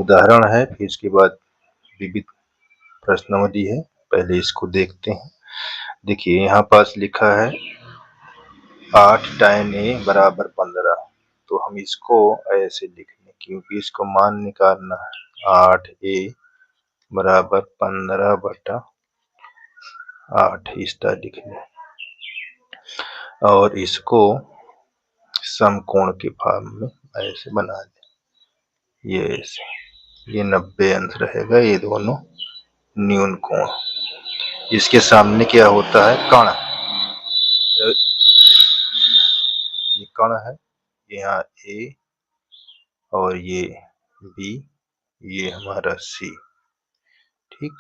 उदाहरण है, फिर इसके बाद विविध प्रश्नावली है। पहले इसको देखते हैं। देखिए यहाँ पास लिखा है 8 tan a बराबर 15। तो हम इसको ऐसे लिख लें, क्योंकि इसको मान निकालना है। 8a बराबर 15/8 इस तरह लिख लें, और इसको समकोण के फॉर्म में ऐसे बना दें। ये ऐसे, ये 90 अंश रहेगा, ये दोनों न्यून कोण। इसके सामने क्या होता है, कण। ये कण है, यहाँ A और ये B, ये हमारा C, ठीक।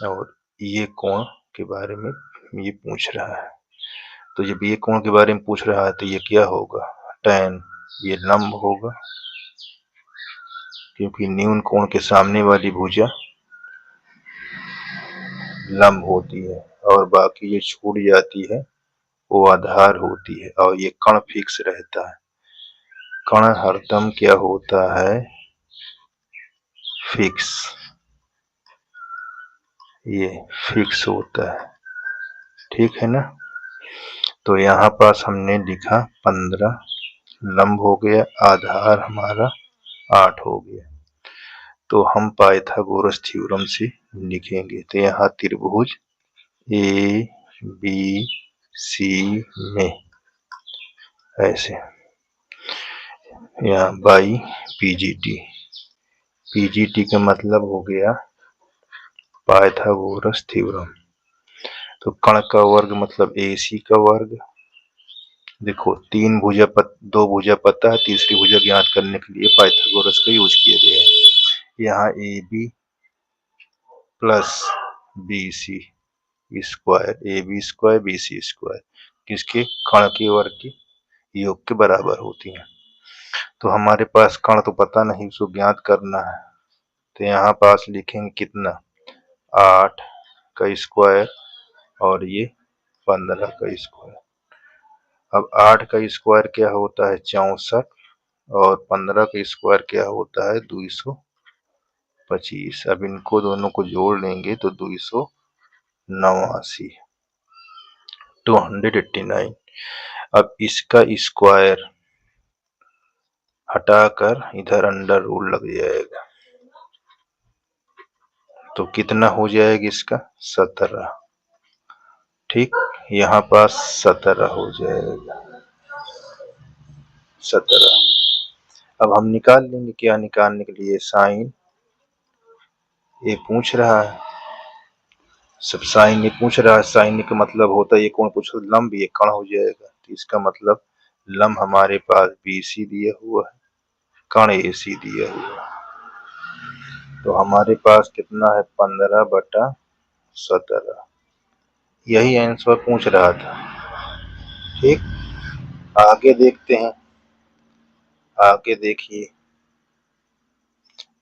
और ये कोण के बारे में ये पूछ रहा है। तो जब ये कोण के बारे में पूछ रहा है तो ये क्या होगा, tan, ये लंब होगा, क्योंकि न्यून कोण के सामने वाली भुजा लंब होती है और बाकी ये छूट जाती है वो आधार होती है, और ये कण फिक्स रहता है। कण हरदम क्या होता है, फिक्स, ये फिक्स होता है, ठीक है ना। तो यहाँ पास हमने लिखा 15, लंब हो गया, आधार हमारा 8 हो गया। तो हम पाइथागोरस थ्योरम से लिखेंगे। तो यहाँ त्रिभुज ABC में ऐसे, यहाँ बाई PGT का मतलब हो गया पाइथागोरस थ्योरम। तो कण का वर्ग मतलब AC का वर्ग। देखो दो भुजा पता है, तीसरी भुजा ज्ञात करने के लिए पाइथागोरस का यूज किया गया है। यहाँ AB plus BC square, AB square BC square किसके, कण के वर्ग के योग के बराबर होती है। तो हमारे पास कण तो पता नहीं, उसको ज्ञात करना है। तो यहाँ पास लिखेंगे कितना, 8 का स्क्वायर और ये 15 का स्क्वायर। अब 8 का स्क्वायर क्या होता है, 64, और 15 का स्क्वायर क्या होता है, 225। अब इनको दोनों को जोड़ लेंगे तो 289, 289। अब इसका स्क्वायर हटाकर इधर अंडर रूल लग जाएगा, तो कितना हो जाएगा इसका, 17, ठीक। यहाँ पास 17 हो जाएगा, 17। अब हम निकाल लेंगे, क्या निकालने के लिए, साइन। ये पूछ रहा है, सब साइन ये पूछ रहा है। साइन का मतलब होता है, ये कौन पूछ रहा है, लंब, ये कण हो जाएगा। तो इसका मतलब लंब हमारे पास BC दिया हुआ है, कण AC दिया हुआ है। तो हमारे पास कितना है, 15/17। यही आंसर पूछ रहा था, ठीक। आगे देखते हैं, आगे देखिए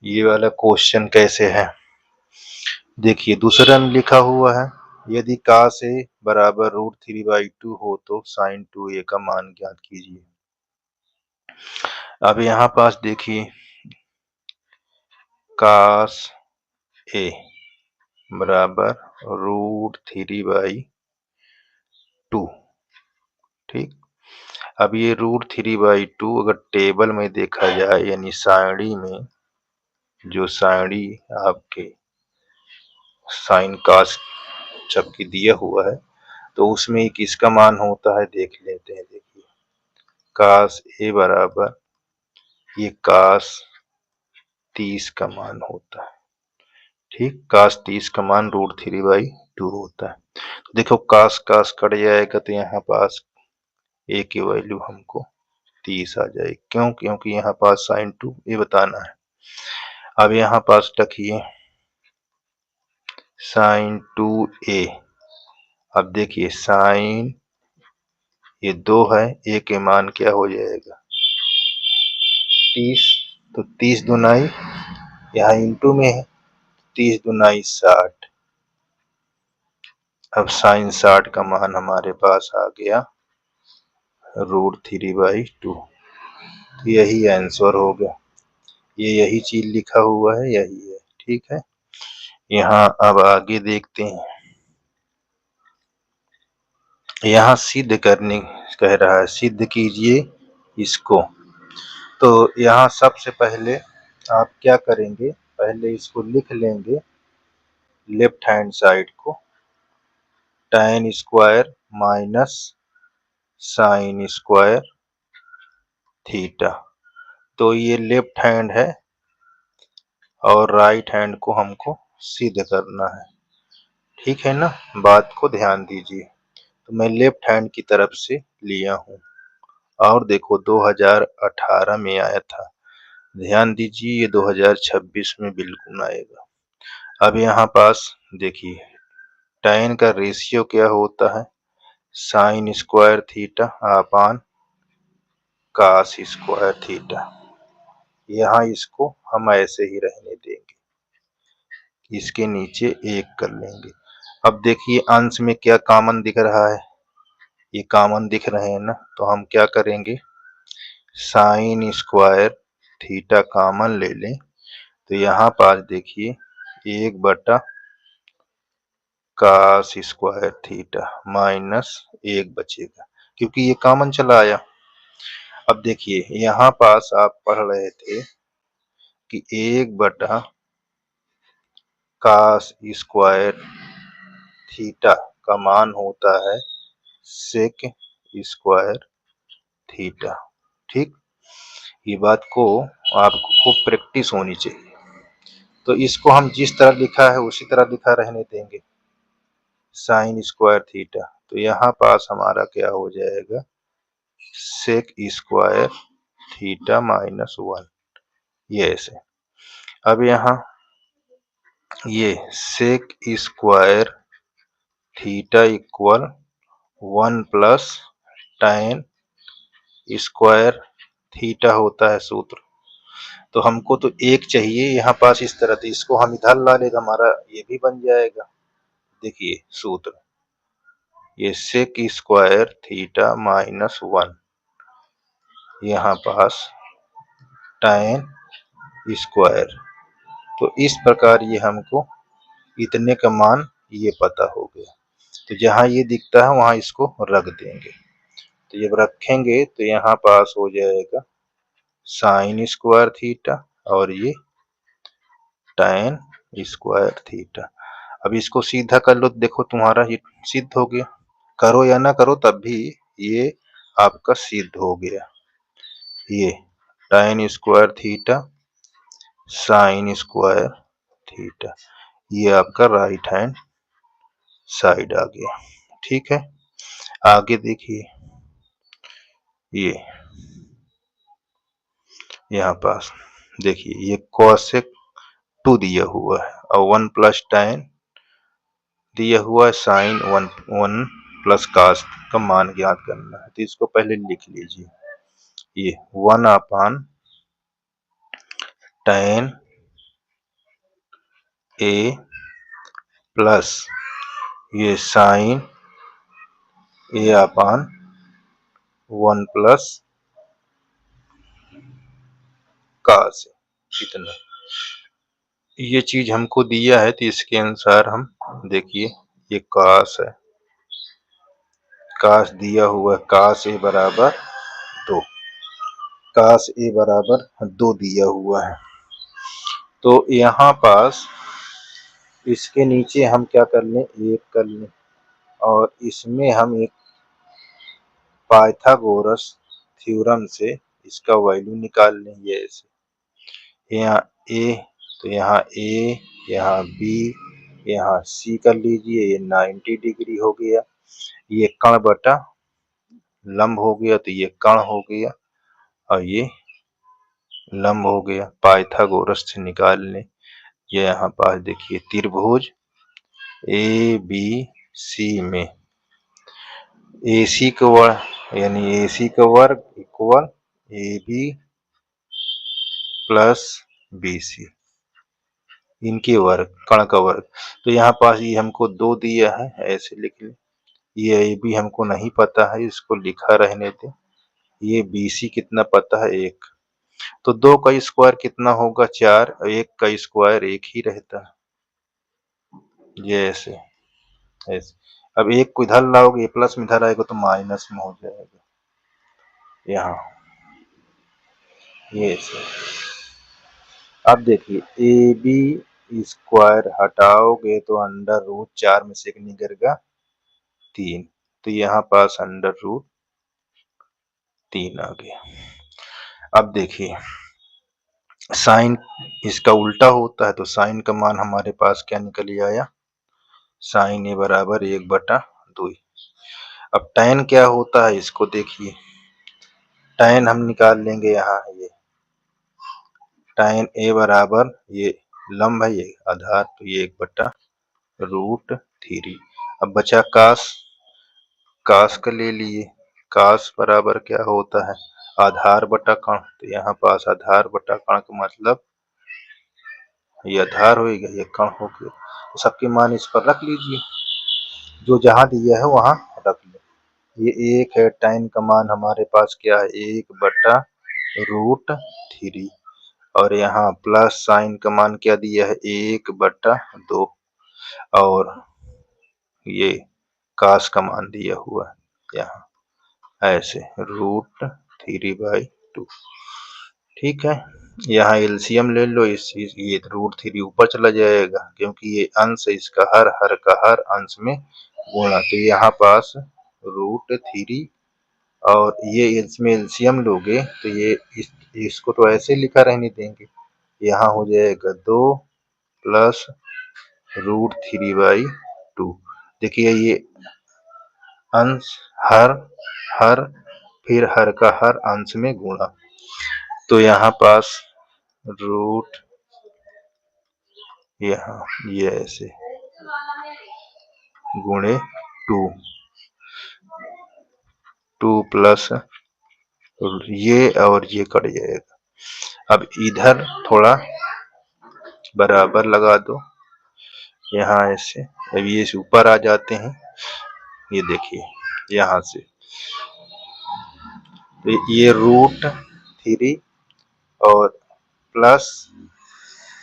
ये वाला क्वेश्चन कैसे है। देखिए दूसरा में लिखा हुआ है, यदि cos A बराबर √3/2 हो तो sin 2A का मान ज्ञात कीजिए। अब यहाँ पास देखिए cos A बराबर √3/2, ठीक। अब ये √3/2 अगर टेबल में देखा जाए, यानी सारणी में, जो सारणी आपके साइन cos जबकि दिया हुआ है, तो उसमें एक इसका मान होता है, देख लेते हैं। देखिए cos A बराबर ये cos 30 का मान होता है, ठीक। cos 30 का मान √3/2 होता है। देखो cos कट जाएगा, तो यहाँ पास A की वैल्यू हमको 30 आ जाएगी। क्यों, क्योंकि यहाँ पास sin 2A बताना है। अब यहाँ पास रखिए sin 2A। अब देखिए sin ये 2 है, A के मान क्या हो जाएगा, 30। तो 30 दूनाई, यहाँ इंटू में है, 30 दूनाई 60। अब sin 60 का मान हमारे पास आ गया √3/2। यही आंसर हो गया। ये यही चीज लिखा हुआ है, यही है, ठीक है। यहाँ अब आगे देखते हैं, यहाँ सिद्ध करने कह रहा है, सिद्ध कीजिए इसको। तो यहाँ सबसे पहले आप क्या करेंगे, पहले इसको लिख लेंगे लेफ्ट हैंड साइड को, tan square minus sine square theta. तो ये लेफ्ट हैंड है और राइट हैंड को हमको सिद्ध करना है, ठीक है ना। बात को ध्यान दीजिए। तो मैं लेफ्ट हैंड की तरफ से लिया हूँ और देखो 2018 में आया था, ध्यान दीजिए ये 2026 में बिल्कुल आएगा। अब यहाँ पास देखिए tan का रेशियो क्या होता है, sine square theta upon cos square theta. यहाँ इसको हम ऐसे ही रहने देंगे, इसके नीचे एक कर लेंगे। अब देखिए अंश में क्या कॉमन दिख रहा है, ये कॉमन दिख रहे हैं ना, तो हम क्या करेंगे, साइन स्क्वायर थीटा कॉमन ले लें। तो यहाँ पास देखिए 1/cos स्क्वायर थीटा माइनस 1 बचेगा, क्योंकि ये कॉमन चला आया। अब देखिए यहाँ पास आप पढ़ रहे थे कि 1/cos स्क्वायर थीटा का मान होता है सेक स्क्वायर थीटा, ठीक। ये बात को आपको खूब प्रैक्टिस होनी चाहिए। तो इसको हम जिस तरह लिखा है उसी तरह लिखा रहने देंगे, साइन स्क्वायर थीटा। तो यहाँ पास हमारा क्या हो जाएगा, सेक स्क्वायर थीटा माइनस 1, ये ऐसे। अब यहाँ ये sec square theta equal 1 plus tan square theta होता है सूत्र। तो हमको तो एक चाहिए यहाँ पास इस तरह, तो इसको हम इधर ला लेगा, हमारा ये भी बन जाएगा। देखिए सूत्र, ये सेक स्क्वायर थीटा माइनस 1, यहाँ पास tan स्क्वायर। तो इस प्रकार ये हमको इतने का मान ये पता हो गया। तो जहाँ ये दिखता है वहां इसको रख देंगे। तो जब रखेंगे तो यहाँ पास हो जाएगा साइन स्क्वायर थीटा और ये tan स्क्वायर थीटा। अब इसको सीधा कर लो, देखो तुम्हारा ये सिद्ध हो गया, करो या ना करो तब भी ये आपका सिद्ध हो गया। ये tan square theta sine square theta, ये आपका राइट हैंड साइड आ गया, ठीक है। आगे देखिए, ये यहाँ पास देखिए ये cosec 2 दिया हुआ है और 1 प्लस tan दिया हुआ है, साइन 1 प्लस cos का मान ज्ञात करना है। तो इसको पहले लिख लीजिए, ये 1 अपान tan a प्लस ये sine a upon 1 plus cos, इतना ये चीज हमको दिया है। तो इसके अनुसार हम देखिए ये cos है, cos दिया हुआ है, cos a बराबर 2, cos a बराबर 2 दिया हुआ है। तो यहाँ पास इसके नीचे हम क्या कर लें, 1 कर लें और इसमें हम एक पाइथागोरस थ्योरम से इसका वैल्यू निकाल लें। ये ऐसे यहाँ a, तो यहाँ a, यहाँ b, यहाँ c कर लीजिए, ये 90 डिग्री हो गया। ये कण बटा लंब हो गया, तो ये कण हो गया और ये लंब हो गया। पाइथागोरस से निकाल लें। ये यहाँ पास देखिए त्रिभुज ए बी सी में AC का वर्ग यानी AC का वर्ग इक्वल AB प्लस BC, इनके वर्ग, कण का वर्ग। तो यहाँ पास ये हमको 2 दिया है, ऐसे लिख लें। ये AB हमको नहीं पता है, इसको लिखा रहने दें। ये BC कितना पता है, 1। तो 2 का स्क्वायर कितना होगा 4, 1 का स्क्वायर 1 ही रहता है। ये ऐसे ऐसे। अब 1 को इधर लाओगे, प्लस में इधर आएगा तो माइनस में हो जाएगा यहाँ, ये ऐसे। अब देखिए ए बी स्क्वायर हटाओगे तो अंडर रूट 4 में से 1 निकलेगा 3, तो यहाँ पास अंडर रूट 3 आ गया। अब देखिए साइन इसका उल्टा होता है, तो साइन का मान हमारे पास क्या निकल आया, साइन ए बराबर 1/2। अब tan क्या होता है इसको देखिए, tan हम निकाल लेंगे यहाँ, ये tan ए बराबर ये लंब है, ये आधार, तो ये 1/√3। अब बचा कास, कास का ले लिए, कास बराबर क्या होता है आधार बटा कण, तो यहाँ पास आधार बटा कण का मतलब ये आधार होगा, ये कण हो गया। तो सबके मान इस पर रख लीजिए, जो जहां दिया है वहां रख लो। ये 1 है, tan का मान हमारे पास क्या है 1/√3, और यहाँ प्लस साइन का मान क्या दिया है 1/2, और ये कास का मान दिया हुआ है यहाँ ऐसे √3/2। ठीक है, यहाँ एलसीएम ले लो, ये √3 ऊपर चला जाएगा क्योंकि ये अंश इसका हर का हर अंश में गुणा, तो यहाँ पास √3, और ये इसमें एलसीएम लोगे तो ये इसको तो ऐसे लिखा रहने देंगे, यहाँ हो जाएगा 2 प्लस √3/2। देखिए ये अंश हर फिर हर का हर अंश में गुणा, तो यहाँ पास रूट यहाँ ये ऐसे गुणे 2 प्लस ये और ये कट जाएगा। अब इधर थोड़ा बराबर लगा दो यहाँ ऐसे, अब ये ऊपर आ जाते हैं, ये देखिए यहाँ से, तो ये √3 और प्लस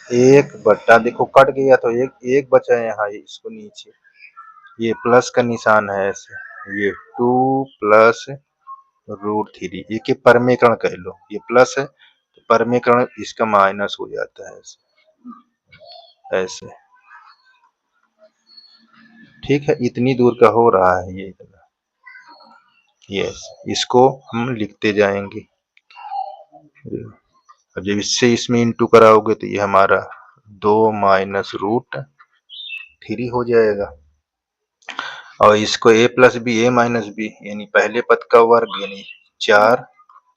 1/, देखो कट गया तो एक बचा है यहाँ, इसको नीचे ये प्लस का निशान है ऐसे, ये 2 प्लस √3, ये के परमीकरण कह लो, ये प्लस है तो परमीकरण इसका माइनस हो जाता है ऐसे ऐसे। ठीक है, इतनी दूर का हो रहा है ये इतना, यस, इसको हम लिखते जाएंगे। जब इससे इसमें इंटू कराओगे तो ये हमारा 2 माइनस √3 हो जाएगा, और इसको a plus B A minus B यानी पहले पद का वर्ग यानी 4,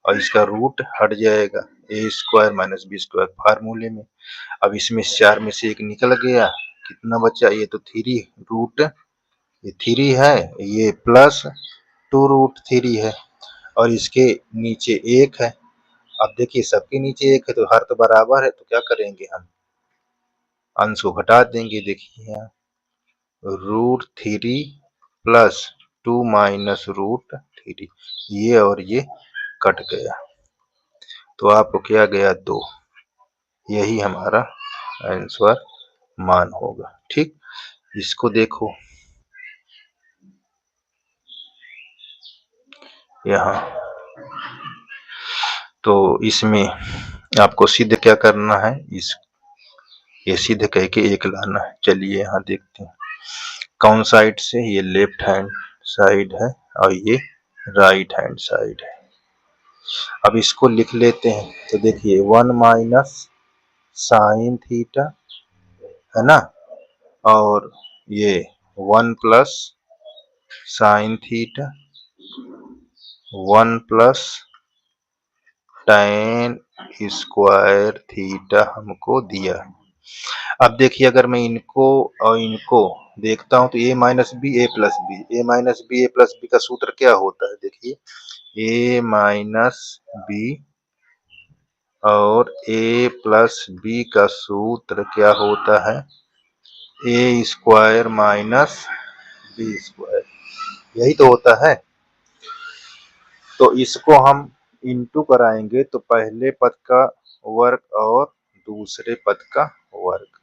और इसका रूट हट जाएगा a² माइनस b² फार्मूले में। अब इसमें 4 में से 1 निकल गया, कितना बचा, ये तो 3 रूट, ये 3 है, ये प्लस 2√3 है, और इसके नीचे 1 है। अब देखिए सबके नीचे 1 है तो हर तो बराबर है, तो क्या करेंगे हम अंश को घटा देंगे, देखिए यहाँ √3 प्लस 2 माइनस √3, ये और ये कट गया, तो आपको क्या गया 2, यही हमारा आंसर मान होगा। ठीक, इसको देखो यहाँ, तो इसमें आपको सिद्ध क्या करना है, ये सिद्ध कह के 1 लाना है। चलिए यहाँ देखते हैं कौन साइड से, ये लेफ्ट हैंड साइड है और ये राइट हैंड साइड है। अब इसको लिख लेते हैं, तो देखिए 1 माइनस साइन थीटा है ना, और ये 1 plus sine theta, 1 plus tan square theta हमको दिया। अब देखिए अगर मैं इनको और इनको देखता हूं तो a minus B A plus B, A minus B A plus B का सूत्र क्या होता है, देखिए a माइनस बी और a प्लस बी का सूत्र क्या होता है, a² माइनस b², यही तो होता है। तो इसको हम इंटू कराएंगे तो पहले पद का वर्ग और दूसरे पद का वर्ग,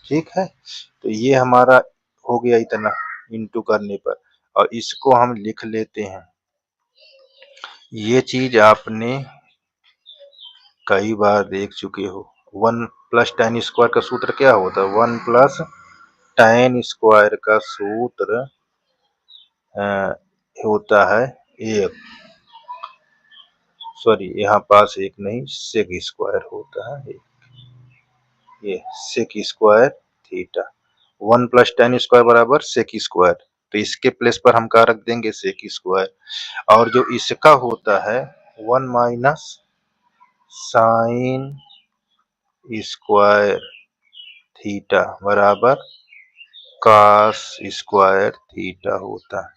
ठीक है। तो ये हमारा हो गया इतना इंटू करने पर, और इसको हम लिख लेते हैं। ये चीज आपने कई बार देख चुके हो। 1 प्लस tan स्क्वायर का सूत्र क्या होता है? 1 प्लस tan स्क्वायर का सूत्र होता है एक, सॉरी यहाँ पास एक नहीं, सेक स्क्वायर होता है ये sec square theta. 1 plus tan square बराबर सेक स्क्वायर, तो इसके प्लेस पर हम क्या रख देंगे? Sec square. और जो इसका होता है 1 माइनस साइन स्क्वायर थीटा बराबर कॉस स्क्वायर थीटा होता है।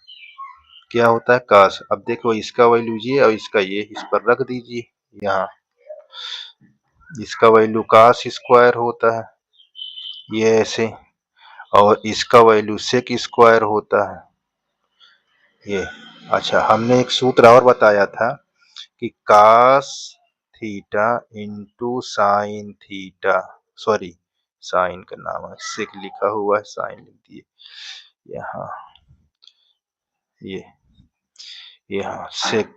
क्या होता है? कॉस। अब देखो इसका वैल्यू ये और इसका ये, इस पर रख दीजिए यहाँ। इसका वैल्यू कॉस स्क्वायर होता है ये ऐसे, और इसका वैल्यू सेक स्क्वायर होता है ये। अच्छा, हमने एक सूत्र और बताया था कि cos theta into sine theta, sorry sine का नाम है, सेक लिखा हुआ है, साइन लिख दिए यहाँ, ये यहाँ सेक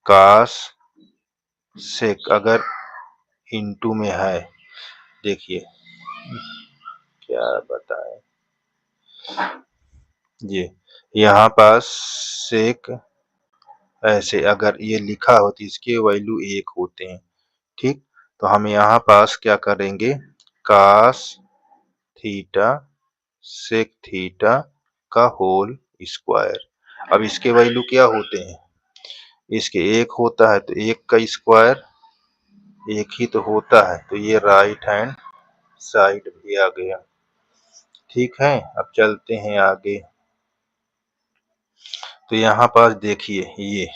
कॉस सेक अगर इंटू में है, देखिए क्या बताएं, ये यहाँ पास सेक ऐसे अगर ये लिखा हो तो इसके वैल्यू 1 होते हैं, ठीक। तो हम यहाँ पास क्या करेंगे? कॉस थीटा सेक थीटा का होल स्क्वायर। अब इसके वैल्यू क्या होते हैं? इसके 1 होता है, तो 1 का स्क्वायर 1 ही तो होता है, तो ये राइट हैंड साइड भी आ गया, ठीक है। अब चलते हैं आगे। तो यहाँ पास देखिए ये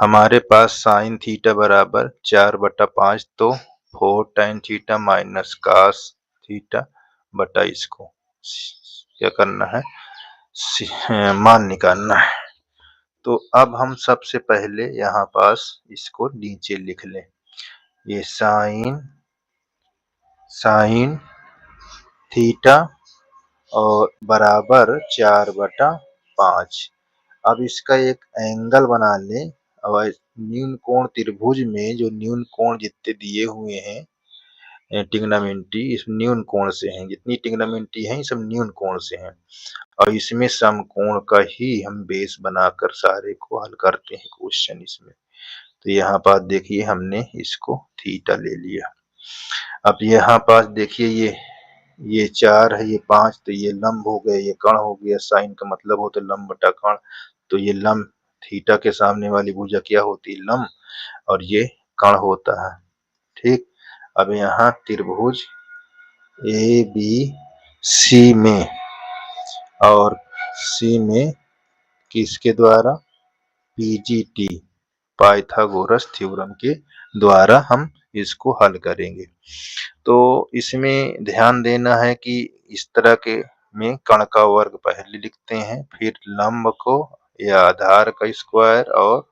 हमारे पास साइन थीटा बराबर 4/5, तो 4 tan theta minus cos theta बटा इसको क्या करना है? मान निकालना है। तो अब हम सबसे पहले यहाँ पास इसको नीचे लिख लें, ये साइन थीटा और बराबर 4/5। अब इसका एक एंगल बना लें, और न्यून कोण त्रिभुज में जो न्यून कोण जितने दिए हुए हैं ट्रिग्नोमेट्री, इस न्यून कोण से हैं, जितनी ट्रिग्नोमेट्री है सब न्यून कोण से हैं, और इसमें समकोण का ही हम बेस बनाकर सारे को हल करते हैं क्वेश्चन इसमें। तो यहाँ पास देखिए हमने इसको थीटा ले लिया। अब यहाँ पास देखिए ये 4 है, ये 5, तो ये लंब हो गए, ये कर्ण हो गया, साइन का मतलब होता है लंब बटा कर्ण, तो ये लंब थीटा के सामने वाली भुजा क्या होती है? लंब, और ये कर्ण होता है, ठीक। अब यहाँ त्रिभुज ए बी सी में, और सी में किसके द्वारा? पीजीटी पाइथागोरस थ्योरम के द्वारा हम इसको हल करेंगे। तो इसमें ध्यान देना है कि इस तरह के में कर्ण का वर्ग पहले लिखते हैं, फिर लंब को या आधार का स्क्वायर और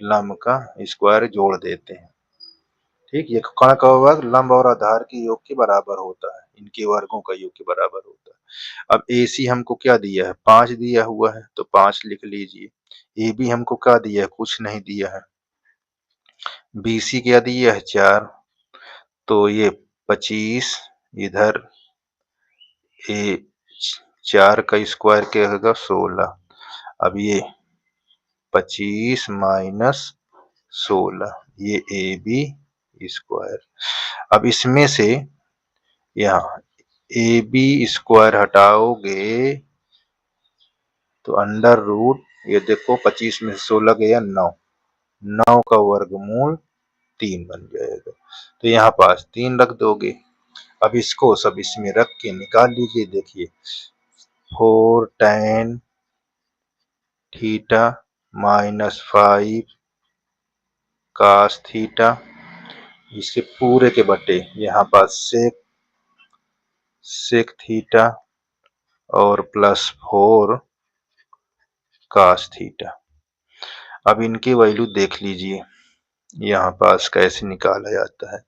लंब का स्क्वायर जोड़ देते हैं, ठीक। ये कर्ण का वर्ग लंब और आधार के योग के बराबर होता है, इनके वर्गों का योग के बराबर होता है। अब AC हमको क्या दिया है? 5 दिया हुआ है, तो 5 लिख लीजिए। AB हमको क्या दिया है? कुछ नहीं दिया है। BC क्या दिया है? 4, तो ये 25, इधर ए 4 का स्क्वायर क्या होगा? 16। अब ये 25 माइनस 16, ये AB स्क्वायर। अब इसमें से यहाँ AB स्क्वायर हटाओगे तो अंडर रूट, ये देखो 25 में 16 गया 9, 9 का वर्गमूल 3 बन जाएगा, तो यहाँ पास 3 रख दोगे। अब इसको सब इसमें रख के निकाल लीजिए, देखिए 4 tan theta minus 5 cos theta, इसके पूरे के बटे यहाँ पास सेक थीटा और प्लस 4 cos थीटा। अब इनकी वैल्यू देख लीजिए यहाँ पास कैसे निकाला जाता है।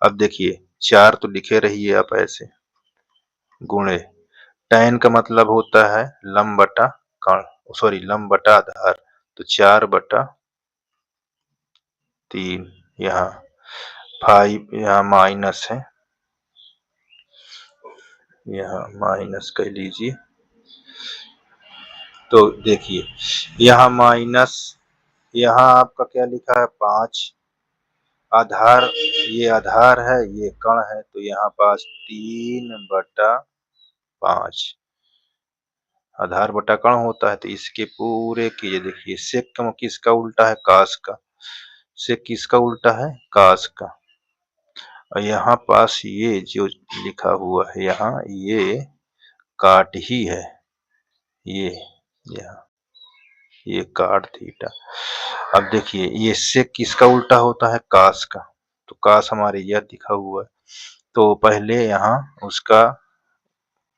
अब देखिए 4 तो लिखे रहिए आप ऐसे, गुणे tan का मतलब होता है लंब बटा कर्ण, सॉरी लंब बटा आधार, तो 4/3, यहाँ 5 यहाँ माइनस है, यहाँ माइनस कर लीजिए। तो देखिए यहाँ माइनस, यहाँ आपका क्या लिखा है 5, आधार, ये आधार है ये कण है, तो यहाँ पास 3/5 आधार बटा कण होता है। तो इसके पूरे कीजिए, देखिए सेक का किसका उल्टा है, कास का, सेक किसका उल्टा है, कास का। और यहाँ पास ये जो लिखा हुआ है यहाँ, ये काट ही है, ये यहाँ ये काट थीटा। अब देखिए ये सेक किसका उल्टा होता है, कास का, तो कास हमारे यह दिखा हुआ है। तो पहले यहाँ उसका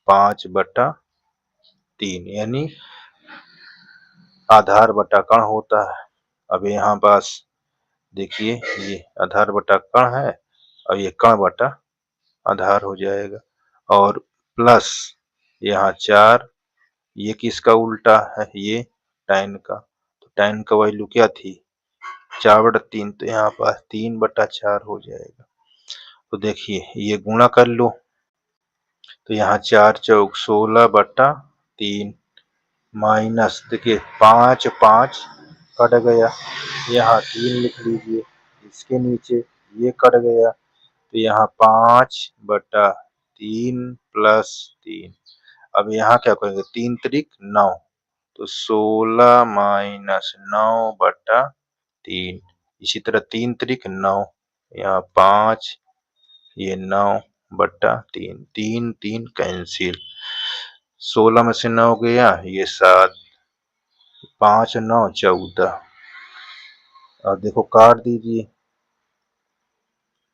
5/3 यानी आधार बटा कण होता है। अब यहाँ पास देखिए ये आधार बटा कण है और ये कण बटा आधार हो जाएगा, और प्लस यहाँ 4, ये किसका उल्टा है, ये tan का, तो tan का वैल्यू क्या थी 4/3, तो यहाँ पास 3/4 हो जाएगा। तो देखिए ये गुणा कर लो, तो यहाँ 4 चौक 16/3 माइनस, देखिए 5 5 कट गया, यहाँ 3 लिख लीजिए, इसके नीचे ये कट गया, तो यहाँ 5/3 प्लस 3। अब यहाँ क्या करेंगे, 3 त्रिक 9, तो 16 माइनस 9/3। इसी तरह 3 त्रिक 9, यहाँ 5, ये 9/3, 3 3 कैंसिल, 16 में से 9 गया, ये 7, 5 9 14। और देखो काट दीजिए,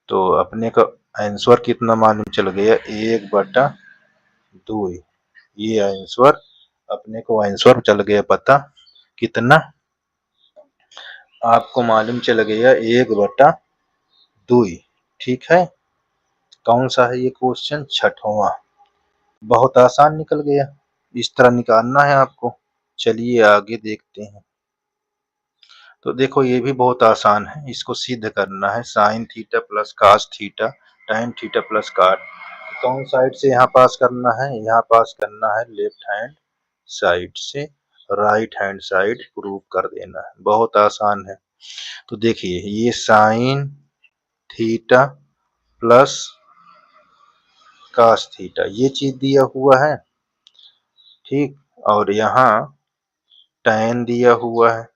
तो अपने का आंसर कितना मालूम चल गया, 1/2। ये आंसर अपने को आंसर चल गया पता कितना, आपको मालूम चल गया 1/2। ठीक है, कौन सा है ये क्वेश्चन, छठवां। बहुत आसान निकल गया, इस तरह निकालना है आपको। चलिए आगे देखते हैं। तो देखो ये भी बहुत आसान है, इसको सिद्ध करना है, sine theta plus cos theta tan theta plus cot. कौन साइड से यहाँ पास करना है, यहाँ पास करना है लेफ्ट हैंड साइड से, राइट हैंड साइड प्रूव कर देना है, बहुत आसान है। तो देखिए ये sine theta plus cos theta ये चीज दिया हुआ है, ठीक, और यहाँ tan दिया हुआ है,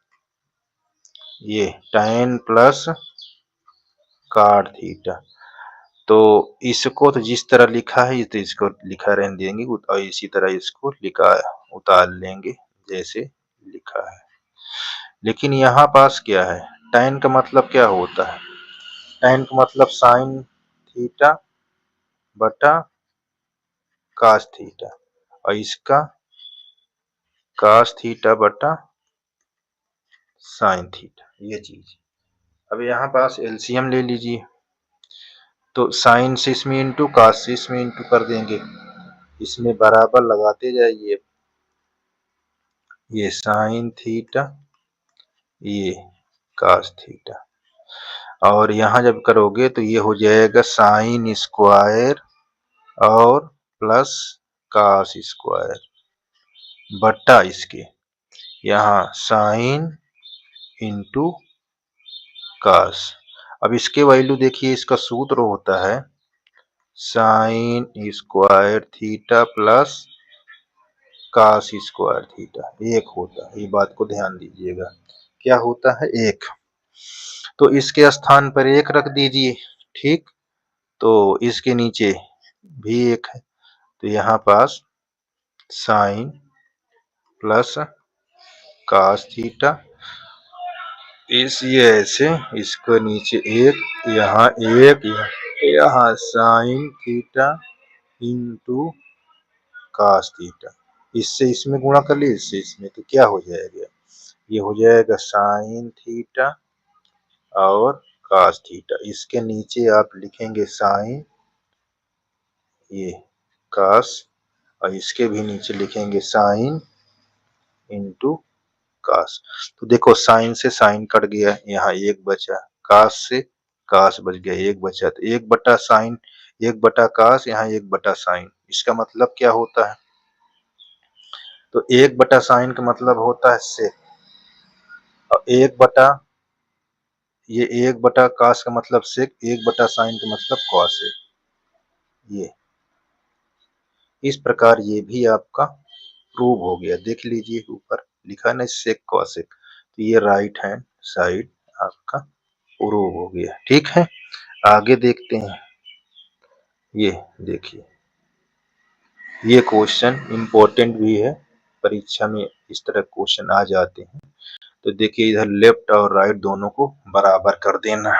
ये tan प्लस काट थीटा। तो इसको तो जिस तरह लिखा है तो इसको लिखा रहने देंगे, और इसी तरह इसको लिखा उतार लेंगे जैसे लिखा है। लेकिन यहाँ पास क्या है, tan का मतलब क्या होता है, tan का मतलब साइन थीटा बटा कास थीटा, और इसका कास थीटा बटा साइन थीटा, ये चीज। अब यहाँ पास एलसीएम ले लीजिए, तो साइन से इसमें इंटू, कास से इसमें इंटू कर देंगे, इसमें बराबर लगाते जाइए, ये साइन थीटा ये कास थीटा, और यहाँ जब करोगे तो ये हो जाएगा साइन स्क्वायर और प्लस कास स्क्वायर बट्टा इसके यहाँ साइन इंटू कास। अब इसके वैल्यू देखिए, इसका सूत्र होता है sine square theta plus cos square theta, एक होता है, ये बात को ध्यान दीजिएगा, क्या होता है, एक। तो इसके स्थान पर एक रख दीजिए, ठीक, तो इसके नीचे भी एक है, तो यहाँ पास साइन प्लस कास थीटा, इस ये ऐसे, इसको नीचे एक, यहाँ एक, यहाँ sine theta into cos theta, इससे इसमें गुणा कर लीजिए, इससे इसमें, तो क्या हो जाएगा ये हो जाएगा साइन थीटा और कॉस थीटा। इसके नीचे आप लिखेंगे साइन, ये कॉस, और इसके भी नीचे लिखेंगे साइन इंटू कॉस। तो देखो साइन से साइन कट गया, यहाँ एक बचा, कॉस से कॉस बच गया, एक बचा, तो एक बटा साइन, एक बटा कॉस, यहाँ एक बटा साइन। इसका मतलब क्या होता है? तो एक बटा साइन का मतलब होता है सेक, और एक बटा, ये एक बटा कॉस का मतलब सेक, एक बटा साइन का मतलब कॉस है। ये इस प्रकार ये भी आपका प्रूव हो गया। देख लीजिए ऊपर लिखा है ना सेक कॉसेक, तो ये राइट हैंड साइड आपका प्रूव हो गया। ठीक है, आगे देखते हैं। ये देखिए, ये क्वेश्चन इम्पोर्टेंट भी है, परीक्षा में इस तरह क्वेश्चन आ जाते हैं। तो देखिए इधर लेफ्ट और राइट दोनों को बराबर कर देना।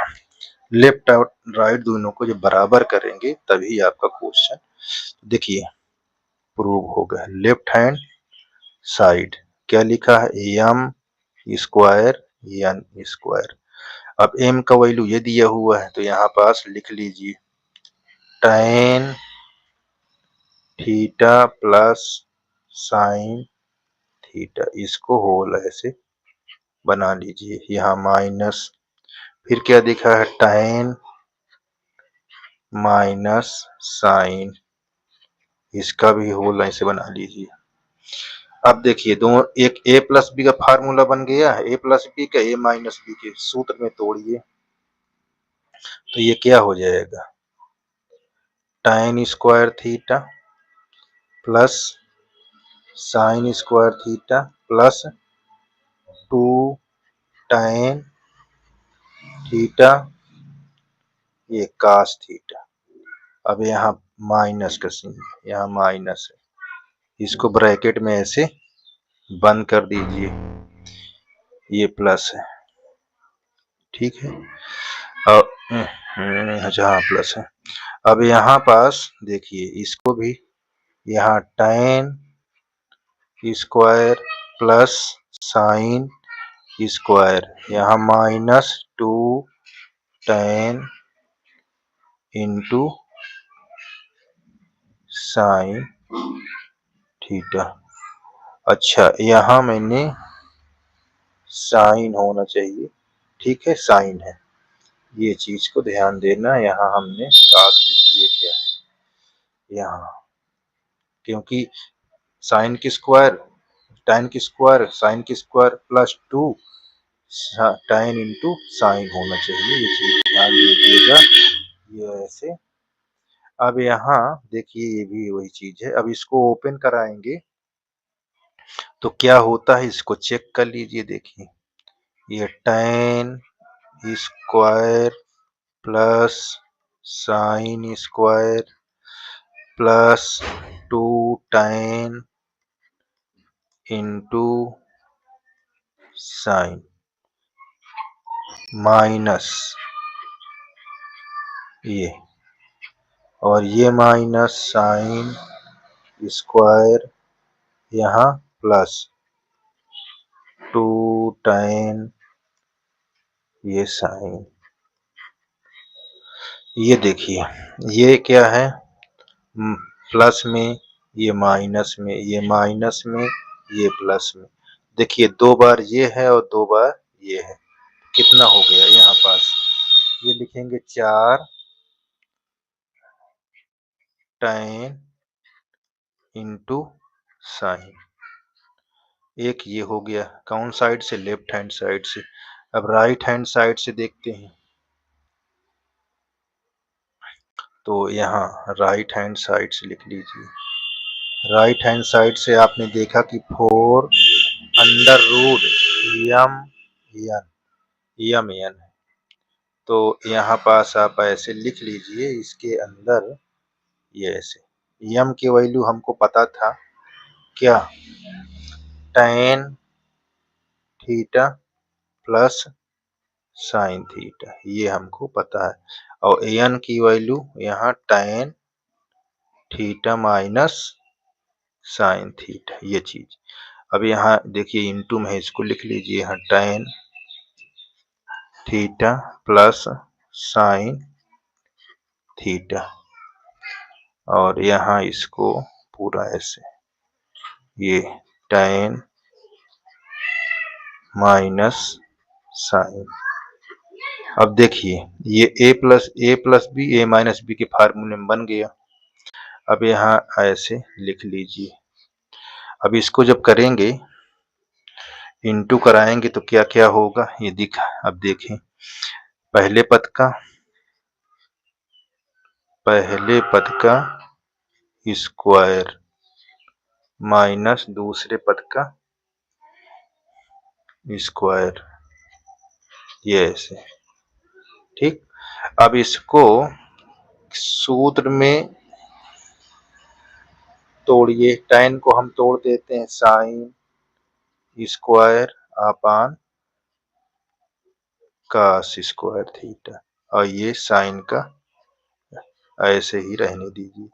लेफ्ट और राइट दोनों को जब बराबर करेंगे तभी आपका क्वेश्चन, देखिए, प्रूव होगा। लेफ्ट हैंड साइड क्या लिखा है? M square N square. अब एम का वैल्यू ये दिया हुआ है, तो यहाँ पास लिख लीजिए tan theta plus sine theta, इसको होल ऐसे बना लीजिए। यहाँ माइनस, फिर क्या दिखा है? tan माइनस साइन, इसका भी होल ऐसे बना लीजिए। अब देखिए दोनों, एक a प्लस बी का फार्मूला बन गया है, a प्लस बी का a माइनस बी के सूत्र में तोड़िए, तो ये क्या हो जाएगा? tan square theta plus sign square theta plus 2 tan theta, ये cos थीटा। अब यहाँ माइनस का चिन्ह, यहाँ माइनस है, इसको ब्रैकेट में ऐसे बंद कर दीजिए, ये प्लस है। ठीक है, और जहाँ प्लस है। अब यहाँ पास देखिए, इसको भी यहाँ tan square plus sine square, यहाँ -2 tan इंटू साइन थीटा। अच्छा, यहाँ मैंने साइन होना चाहिए, ठीक है, साइन है, ये चीज को ध्यान देना। यहाँ हमने काट लिख क्या है यहाँ, क्योंकि साइन की स्क्वायर, tan की स्क्वायर, साइन की square plus 2 tan into sine होना चाहिए, ये चीज ध्यान दीजिएगा। ये ऐसे, अब यहाँ देखिए ये भी वही चीज है। अब इसको ओपन कराएंगे तो क्या होता है, इसको चेक कर लीजिए। देखिए ये tan square plus sine square plus 2 tan into sine minus ये, और ये माइनस साइन स्क्वायर, यहाँ प्लस 2 tan ये साइन। ये देखिए ये क्या है? प्लस में, ये माइनस में, ये माइनस में, ये प्लस में। देखिए 2 बार ये है और 2 बार ये है, कितना हो गया यहाँ पास? ये लिखेंगे 4 tan इंटू साइन। एक ये हो गया, कौन साइड से? लेफ्ट हैंड साइड से। अब राइट हैंड साइड से देखते हैं, तो यहाँ राइट हैंड साइड से लिख लीजिए। राइट हैंड साइड से आपने देखा कि 4 under root M N, M N है, तो यहाँ पास आप ऐसे लिख लीजिए, इसके अंदर ये ऐसे। यम की वैल्यू हमको पता था क्या? tan theta plus sine theta, ये हमको पता है। और एन की वैल्यू यहाँ tan theta minus sine theta, ये चीज। अब यहाँ देखिए इनटू में इसको लिख लीजिए, यहाँ tan theta plus sine theta, और यहाँ इसको पूरा ऐसे, ये tan माइनस साइन। अब देखिए ये a plus B a minus B के फार्मूले में बन गया। अब यहाँ ऐसे लिख लीजिए। अब इसको जब करेंगे इनटू कराएंगे तो क्या क्या होगा ये दिखा। अब देखें, पहले पद का स्क्वायर माइनस दूसरे पद का स्क्वायर, ये ऐसे, ठीक। अब इसको सूत्र में तोड़िए, tan को हम तोड़ देते हैं sine square upon cos square theta, और ये साइन का ऐसे ही रहने दीजिए।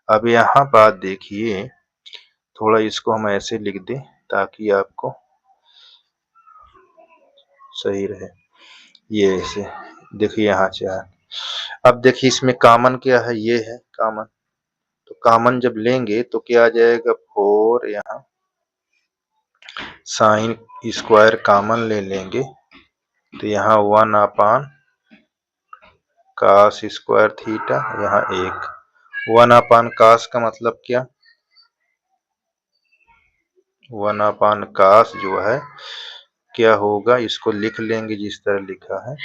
अब यहाँ बात देखिए, थोड़ा इसको हम ऐसे लिख दें ताकि आपको सही रहे। ये ऐसे देखिए, यहाँ 4। अब देखिए इसमें कॉमन क्या है, ये है कॉमन, तो कॉमन जब लेंगे तो क्या आ जाएगा 4, यहाँ साइन स्क्वायर कॉमन ले लेंगे तो यहाँ 1 अपान कास स्क्वायर थीटा, यहाँ 1 अपान कास का मतलब क्या, 1 अपान कास जो है क्या होगा, इसको लिख लेंगे जिस तरह लिखा है,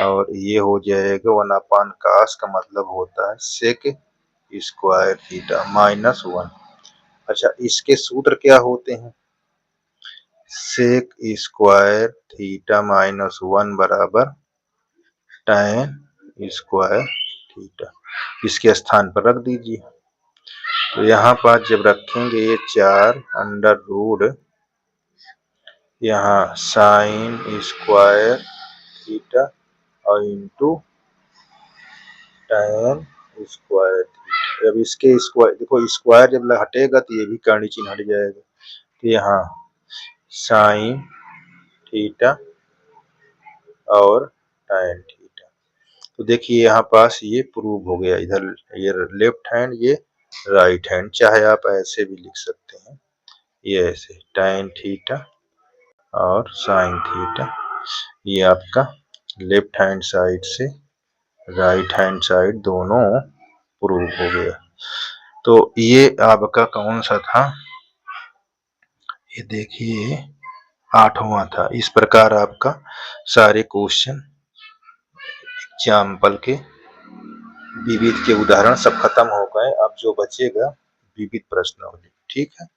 और ये हो जाएगा 1 अपान कास का मतलब होता है सेक स्क्वायर थीटा माइनस 1। अच्छा, इसके सूत्र क्या होते हैं, सेक स्क्वायर थीटा माइनस 1 बराबर tan स्क्वायर थीटा, इसके स्थान पर रख दीजिए। तो यहाँ पर जब रखेंगे ये 4 अंडर रूट यहाँ साइन स्क्वायर थीटा और इंटू tan स्क्वायर थीटा। अब इसके स्क्वायर देखो, स्क्वायर जब हटेगा तो ये भी कर्ण चिन्ह हट जाएगा, तो यहाँ साइन थीटा और tan थीटा। तो देखिए यहाँ पास ये प्रूव हो गया, इधर ये लेफ्ट हैंड ये राइट हैंड, चाहे आप ऐसे भी लिख सकते हैं, ये ऐसे tan थीटा और साइन थीटा, ये आपका लेफ्ट हैंड साइड से राइट हैंड साइड दोनों प्रूव हो गया। तो ये आपका कौन सा था, ये देखिए 8वां था। इस प्रकार आपका सारे क्वेश्चन एग्जाम्पल के विविध के उदाहरण सब खत्म हो गए। अब जो बचेगा विविध प्रश्नावली, ठीक है।